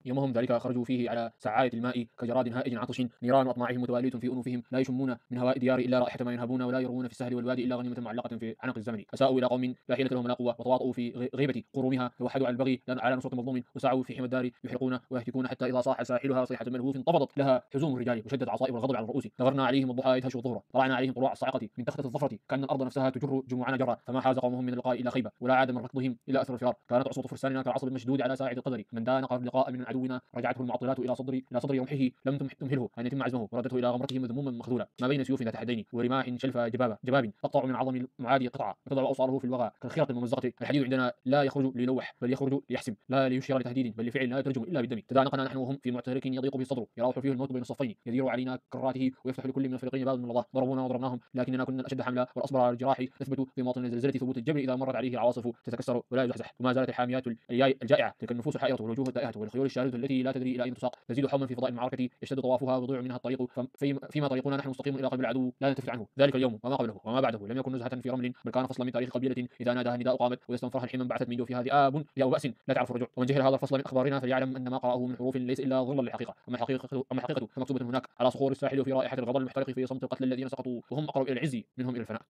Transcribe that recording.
يومهم ذلك خرجوا فيه على سعاية الماء كجراد هائج عطش، نيران أطماعهم متوالية في أنوفهم، لا يشمون من هواء الديار إلا رائحة ما ينهبون، ولا يروون في السهل والوادي إلا غنيمة معلقة في عنق الزمن. أساءوا إلى قوم لا حيلة لهم ولا قوة، وتواطؤوا في غيبة قرومها، ووحدوا على البغي على نصرة مظلوم، وسعوا في حمى الدار يحرقون ويهتكون، حتى إذا صاح ساحلها صيحة ملهوف انتفضت لها حزوم الرجال وشدت عصائب الغضب على الرؤوس. نظرنا عليهم الضحى يدهش الظهر، طلعنا عليهم طلوع الصاعقة من تخت الظفرة، كأن الأرض نفسها تجر جموعنا جرا. فما حاز قومهم من اللقاء إلا خيبة، ولا عاد من ركضهم إلا أثر الفرار. كانت عصوة فرساننا كالعصب المشدود على ساعد القدر، من دانق اللقاء من عدونا رجعته المعطلات إلى صدر رمحه، لم تمهله أن يتم عزمه، وردته إلى غمرته مذموما مخذولا. ما بين سيوف ذات حدين ورماح شلف جباب تقطع من عظم المعادي قطعة، وتضع أوصاله في الوغى كالخيرة الممزقة. الحديد عندنا لا يخرج ليلوح، بل يخرج ليحسم، لا ليشير لتهديد، بل لفعل لا يترجم إلا بالدم. تدانقنا نحن وهم في معترك يضيق به الصدر، يراوح فيه الموت بين الصفين، يدير علينا كراته، ويفتح لكل من الفريقين باب من الله. ضربونا وضربناهم، لكننا كنا الأشد حملا والأصبر على الجراح. نثبت في موطن الزلزلة ثبوت الجبل إذا مرت عليه العواصف، تتكسر ولا يزحزح. وما زالت الحاميات الجائعة، تلك النفوس الحائرة والوجوه التائهة والخيول الشاردة التي لا تدري إلى أين تساق، تزيد حوما في فضاء المعركة، يشتد طوافها ويضيع منها الطريق، فيما طريقنا نحن مستقيم إلى قلب العدو لا نلتفت عنه. ذلك اليوم وما قبله وما بعده لم يكن نزهة في رمل، بل كان فصلا من تاريخ قبيلة إذا ناداها النداء قامت، وإذا استنفرها الحمم بعثت من جوفها ذئاب بأس لا تعرف الرجوع. ومن جهل هذا الفصل من أخبارنا فليعلم أن ما قرأه من حروف ليس إلا ظلا للحقيقة. أما حقيقة فمكتوبة هناك على صخور الساحل، وفي رائحة الغضب المحترق في صمت القتل الذين سقطوا وهم أقرب إلى العز منهم إلى الفناء.